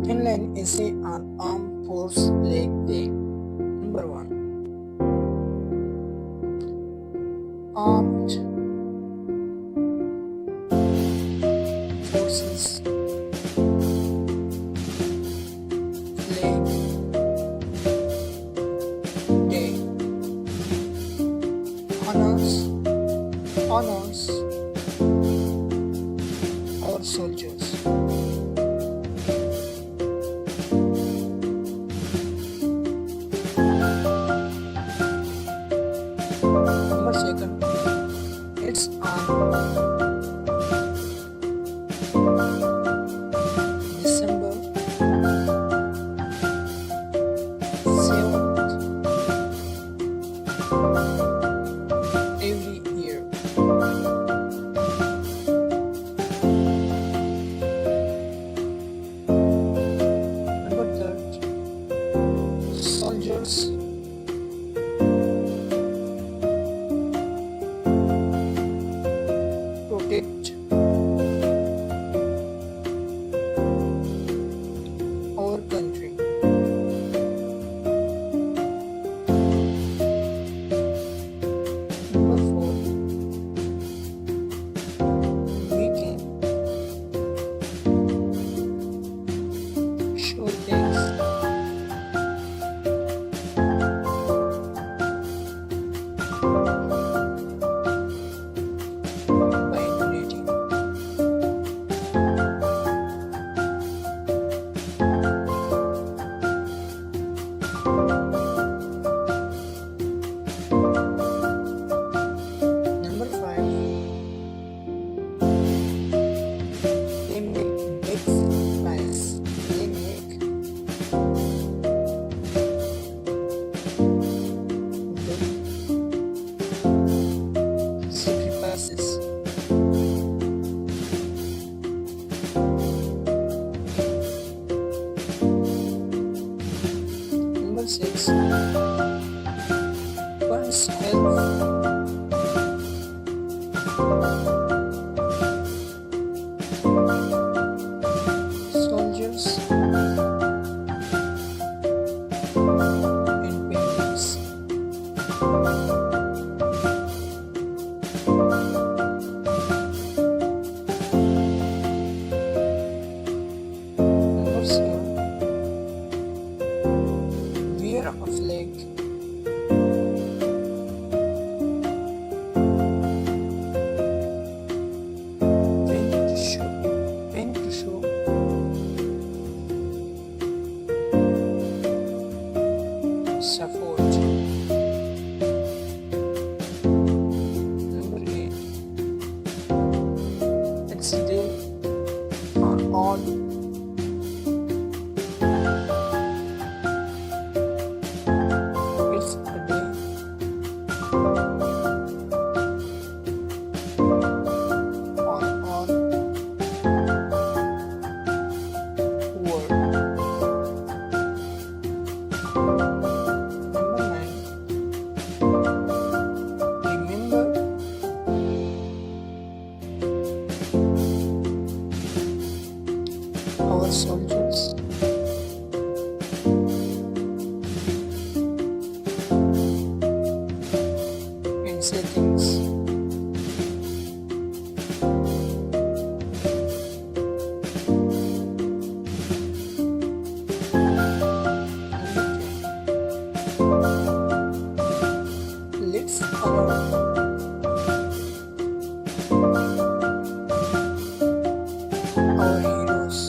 Inline essay on Armed Force Flag Day. Number 1. Armed Forces Flag Day. Honors our soldiers. Number 2. It's on December 7th every year. Number 3. Soldiers protect our country. Number 4. We can show thanks by donating. Number 5. They make big sacrifice. They make big sacrifices. Number 6. One's health. Soldiers and families. Number 7. Wear a flag. When to show support. Number 8. It's day for all it's a day for all world. Number 9. Remember our soldiers and say things. Let's honor our heroes.